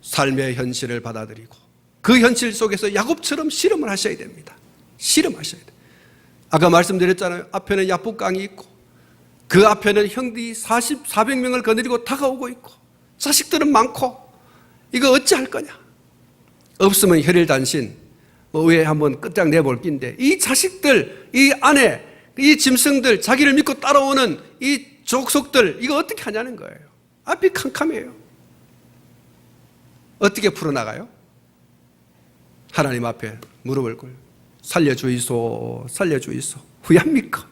삶의 현실을 받아들이고 그 현실 속에서 야곱처럼 실험을 하셔야 됩니다. 실험하셔야 돼요. 아까 말씀드렸잖아요. 앞에는 야복강이 있고 그 앞에는 형들이 400명을 거느리고 다가오고 있고 자식들은 많고 이거 어찌할 거냐. 없으면 혈일단신 의회 한번 끝장 내볼 낀데 이 자식들, 이 아내, 이 짐승들, 자기를 믿고 따라오는 이 족속들 이거 어떻게 하냐는 거예요. 앞이 캄캄해요. 어떻게 풀어나가요? 하나님 앞에 무릎을 꿇고 살려주이소, 살려주이소. 후회합니까?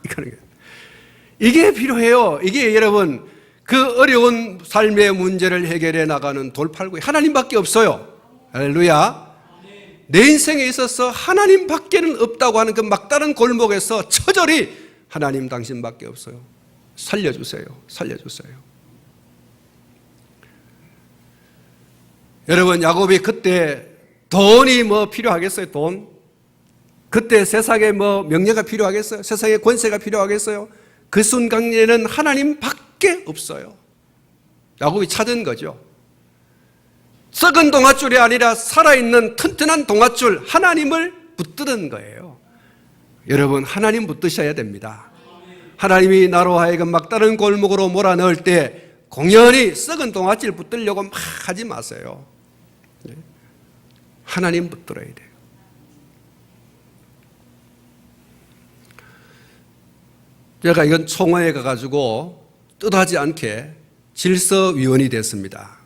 이게 필요해요. 이게 여러분 그 어려운 삶의 문제를 해결해 나가는 돌팔구이 하나님밖에 없어요. 할렐루야. 내 인생에 있어서 하나님밖에는 없다고 하는 그 막다른 골목에서 처절히 하나님 당신밖에 없어요. 살려주세요. 살려주세요. 여러분 야곱이 그때 돈이 뭐 필요하겠어요? 돈? 그때 세상에 뭐 명예가 필요하겠어요? 세상에 권세가 필요하겠어요? 그 순간에는 하나님밖에 없어요. 야곱이 찾은 거죠. 썩은 동아줄이 아니라 살아있는 튼튼한 동아줄 하나님을 붙드는 거예요. 여러분 하나님 붙드셔야 됩니다. 하나님이 나로 하여금 막다른 골목으로 몰아넣을 때 공연히 썩은 동아줄 붙들려고 막 하지 마세요. 하나님 붙들어야 돼요. 제가 이건 총회에 가가지고 뜻하지 않게 질서위원이 됐습니다.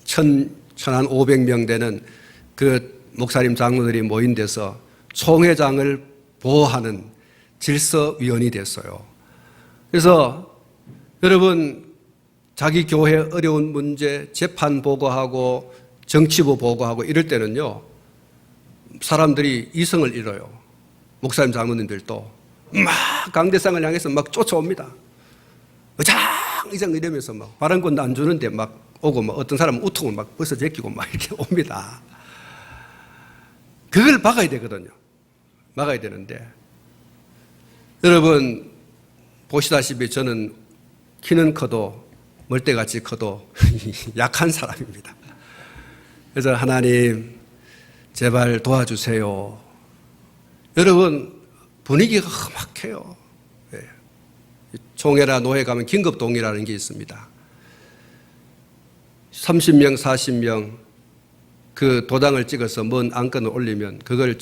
1,500명 되는 그 목사님 장로들이 모인 데서 총회장을 보호하는 질서위원이 됐어요. 그래서 여러분 자기 교회 어려운 문제 재판 보고하고 정치부 보고하고 이럴 때는요 사람들이 이성을 잃어요. 목사님 장로님들도 막 강대상을 향해서 막 쫓아옵니다. 의장 이러면서 막 발언권도 안 주는데 막 오고 막 어떤 사람은 우통을 막 벗어 제끼고 막 이렇게 옵니다. 그걸 막아야 되거든요. 막아야 되는데 여러분 보시다시피 저는 키는 커도 멀대같이 커도 약한 사람입니다. 그래서 하나님 제발 도와주세요. 여러분 분위기가 험악해요. 총회나 노회 가면 긴급동의라는 게 있습니다. 30명, 40명 그 도장을 찍어서 먼 안건을 올리면 그걸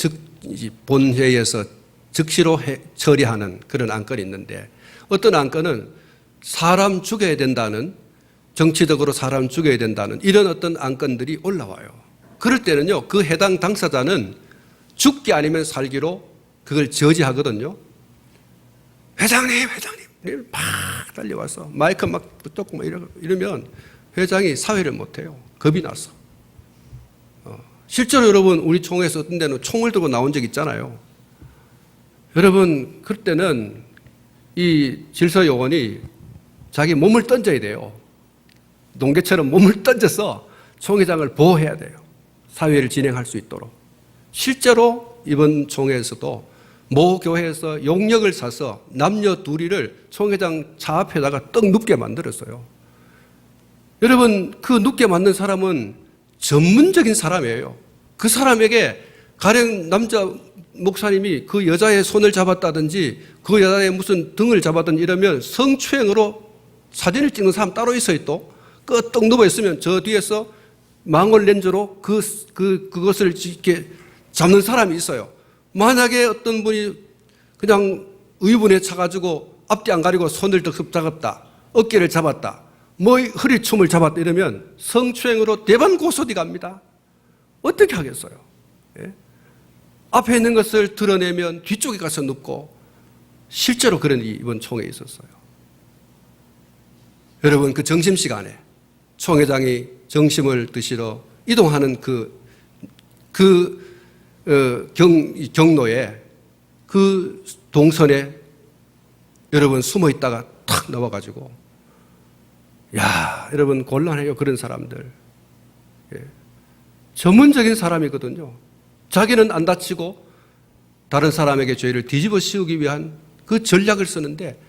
본회의에서 즉시로 처리하는 그런 안건이 있는데 어떤 안건은 사람 죽여야 된다는 정치적으로 사람 죽여야 된다는 이런 어떤 안건들이 올라와요. 그럴 때는요 그 해당 당사자는 죽기 아니면 살기로 그걸 저지하거든요. 회장님 막 달려와서 마이크 막 붙잡고 막 이러면 회장이 사회를 못해요. 겁이 나서. 실제로 여러분 우리 총회에서 어떤 데는 총을 들고 나온 적 있잖아요. 여러분 그때는 이 질서요원이 자기 몸을 던져야 돼요. 농개처럼 몸을 던져서 총회장을 보호해야 돼요. 사회를 진행할 수 있도록. 실제로 이번 총회에서도 모 교회에서 용역을 사서 남녀 둘이를 총회장 차 앞에다가 떡 눕게 만들었어요. 여러분 그 눕게 만든 사람은 전문적인 사람이에요. 그 사람에게 가령 남자 목사님이 그 여자의 손을 잡았다든지 그 여자의 무슨 등을 잡았든지 이러면 성추행으로 사진을 찍는 사람 따로 있어요. 또 끄떡 누워 있으면 저 뒤에서 망원 렌즈로 그것을 이렇게 잡는 사람이 있어요. 만약에 어떤 분이 그냥 의분에 차가지고 앞뒤 안 가리고 손을 더 잡았다, 어깨를 잡았다, 뭐 허리춤을 잡았다 이러면 성추행으로 대반 고소디 갑니다. 어떻게 하겠어요? 예? 앞에 있는 것을 드러내면 뒤쪽에 가서 눕고 실제로 그런 일이 이번 총회에 있었어요. 여러분 그 점심시간에 총회장이 점심을 드시러 이동하는 경로에 그 동선에 여러분 숨어 있다가 탁 나와가지고 여러분 곤란해요. 그런 사람들. 예. 전문적인 사람이거든요. 자기는 안 다치고 다른 사람에게 죄를 뒤집어 씌우기 위한 그 전략을 쓰는데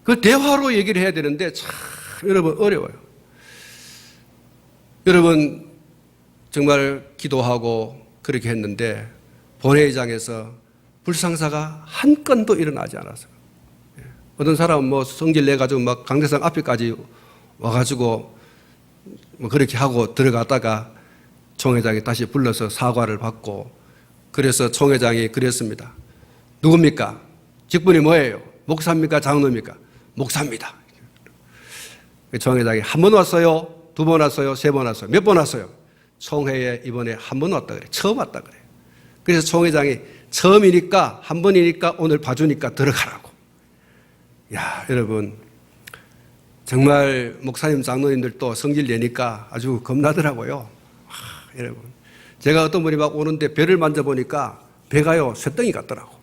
그 대화로 얘기를 해야 되는데 참 여러분 어려워요. 여러분 정말 기도하고 그렇게 했는데 본회의장에서 불상사가 한 건도 일어나지 않았어요. 어떤 사람은 뭐 성질 내가지고 막 강대상 앞에까지 와가지고 뭐 그렇게 하고 들어갔다가 총회장이 다시 불러서 사과를 받고, 그래서 총회장이 그랬습니다. 누굽니까? 직분이 뭐예요? 목사입니까? 장로입니까? 목사입니다. 총회장이 한 번 왔어요? 두 번 왔어요? 세 번 왔어요? 몇 번 왔어요? 총회에 이번에 한 번 왔다 그래. 처음 왔다 그래. 그래서 총회장이 처음이니까 한 번이니까 오늘 봐주니까 들어가라고. 야, 여러분 정말 목사님 장로님들도 성질 내니까 아주 겁나더라고요. 여러분 제가 어떤 분이 막 오는데 배를 만져보니까 배가요 쇳덩이 같더라고.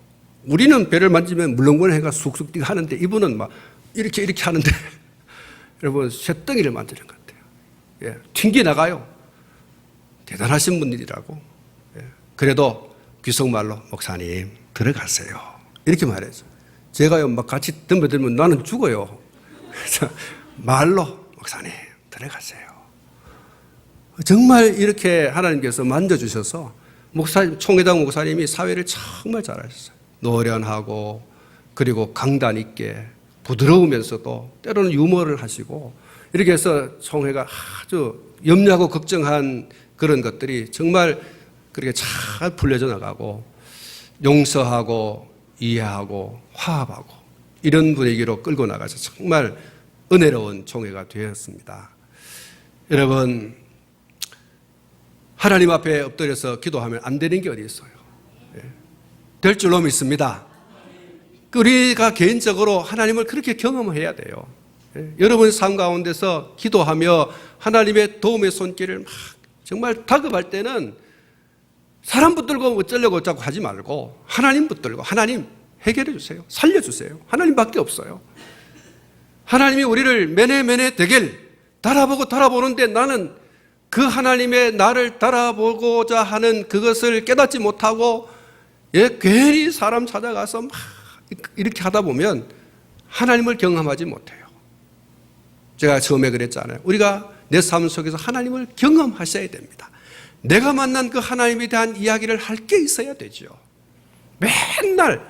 우리는 배를 만지면 물렁거려 해가 쑥쑥 뛰고 하는데 이분은 막 이렇게 하는데 여러분 쇳덩이를 만지는 것 같아요. 예, 튕겨 나가요. 대단하신 분들이라고. 예, 그래도 귀속말로 목사님 들어가세요 이렇게 말해서 제가요 막 같이 덤벼들면 나는 죽어요. 그래서 말로 목사님 들어가세요. 정말 이렇게 하나님께서 만져주셔서 목사님, 총회장 목사님이 사회를 정말 잘하셨어요. 노련하고 그리고 강단 있게 부드러우면서도 때로는 유머를 하시고 이렇게 해서 총회가 아주 염려하고 걱정한 그런 것들이 정말 그렇게 잘 풀려져 나가고 용서하고 이해하고 화합하고 이런 분위기로 끌고 나가서 정말 은혜로운 총회가 되었습니다. 여러분 하나님 앞에 엎드려서 기도하면 안 되는 게 어디 있어요? 될 줄로 믿습니다. 우리가 개인적으로 하나님을 그렇게 경험해야 돼요. 여러분 삶 가운데서 기도하며 하나님의 도움의 손길을 막 정말 다급할 때는 사람 붙들고 어쩌려고 자꾸 하지 말고 하나님 붙들고 하나님 해결해 주세요. 살려주세요. 하나님밖에 없어요. 하나님이 우리를 매네 대결 달아보는데 나는 그 하나님의 나를 달아보고자 하는 그것을 깨닫지 못하고 괜히 사람 찾아가서 막 이렇게 하다 보면 하나님을 경험하지 못해요. 제가 처음에 그랬잖아요. 우리가 내 삶 속에서 하나님을 경험하셔야 됩니다. 내가 만난 그 하나님에 대한 이야기를 할 게 있어야 되죠. 맨날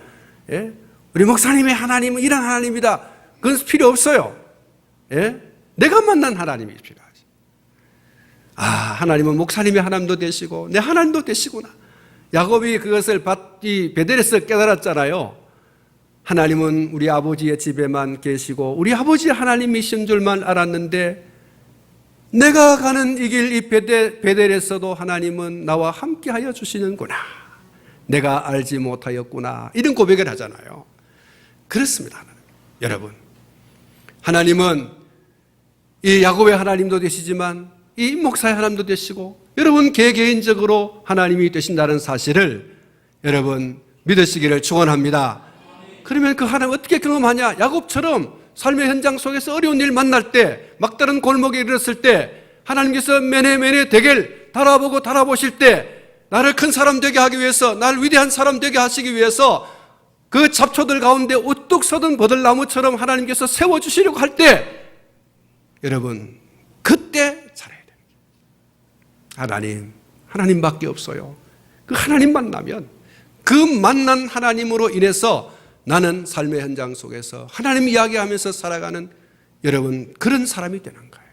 우리 목사님의 하나님은 이런 하나님이다. 그건 필요 없어요. 내가 만난 하나님이 필요하지. 하나님은 목사님의 하나님도 되시고 내 하나님도 되시구나. 야곱이 그것을 베델에서 깨달았잖아요. 하나님은 우리 아버지의 집에만 계시고 우리 아버지의 하나님이신 줄만 알았는데 내가 가는 이 길 이 베델에서도 하나님은 나와 함께하여 주시는구나. 내가 알지 못하였구나. 이런 고백을 하잖아요. 그렇습니다. 여러분 하나님은 이 야곱의 하나님도 되시지만 이 목사의 하나님도 되시고 여러분 개개인적으로 하나님이 되신다는 사실을 여러분 믿으시기를 축원합니다. 그러면 그 하나님 어떻게 경험하냐? 야곱처럼 삶의 현장 속에서 어려운 일 만날 때 막다른 골목에 이르렀을 때 하나님께서 매네 대결 달아보실 때 나를 큰 사람 되게 하기 위해서 나를 위대한 사람 되게 하시기 위해서 그 잡초들 가운데 우뚝 서던 버들나무처럼 하나님께서 세워주시려고 할 때 여러분 그때 잘해야 됩니다. 하나님밖에 없어요. 그 하나님 만나면 그 만난 하나님으로 인해서 나는 삶의 현장 속에서 하나님 이야기하면서 살아가는 여러분 그런 사람이 되는 거예요.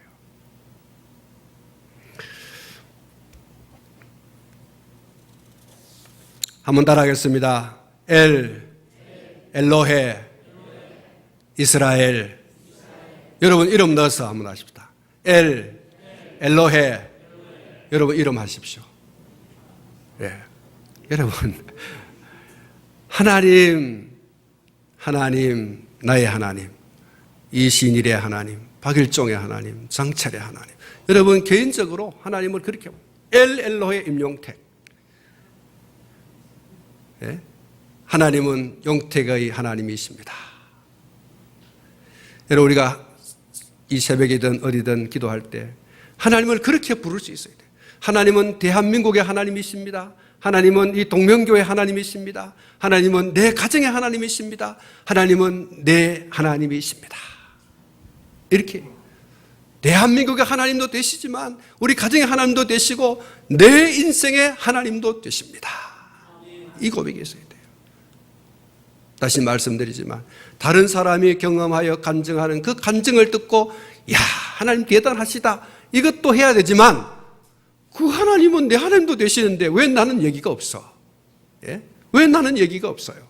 한번 따라하겠습니다. 엘로헤 이스라엘. 여러분 이름 넣어서 한번 하십시다. 엘로헤. 여러분 이름 하십시오. 여러분 하나님 나의 하나님, 이신일의 하나님, 박일종의 하나님, 장철의 하나님. 여러분 개인적으로 하나님을 그렇게 엘로헤 임용택. 하나님은 용택의 하나님이십니다. 여러분 우리가 이 새벽이든 어디든 기도할 때 하나님을 그렇게 부를 수 있어야 돼요. 하나님은 대한민국의 하나님이십니다. 하나님은 이 동명교회 하나님이십니다. 하나님은 내 가정의 하나님이십니다. 하나님은 내 하나님이십니다. 이렇게 대한민국의 하나님도 되시지만 우리 가정의 하나님도 되시고 내 인생의 하나님도 되십니다. 이 고백이 있어야 돼요. 다시 말씀드리지만 다른 사람이 경험하여 간증하는 그 간증을 듣고 야, 하나님 대단하시다 이것도 해야 되지만 그 하나님은 내 하나님도 되시는데 왜 나는 얘기가 없어? 예? 왜 나는 얘기가 없어요?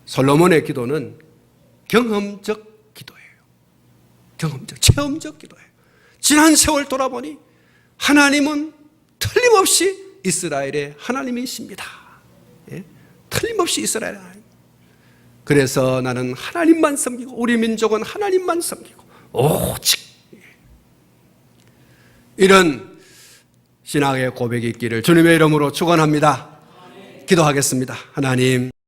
솔로몬의 기도는 경험적 기도예요. 경험적, 체험적 기도예요. 지난 세월 돌아보니 하나님은 틀림없이 이스라엘의 하나님이십니다. 예? 틀림없이 이스라엘의 하나님. 그래서 나는 하나님만 섬기고 우리 민족은 하나님만 섬기고 오직 이런 신앙의 고백이 있기를 주님의 이름으로 축원합니다. 기도하겠습니다. 하나님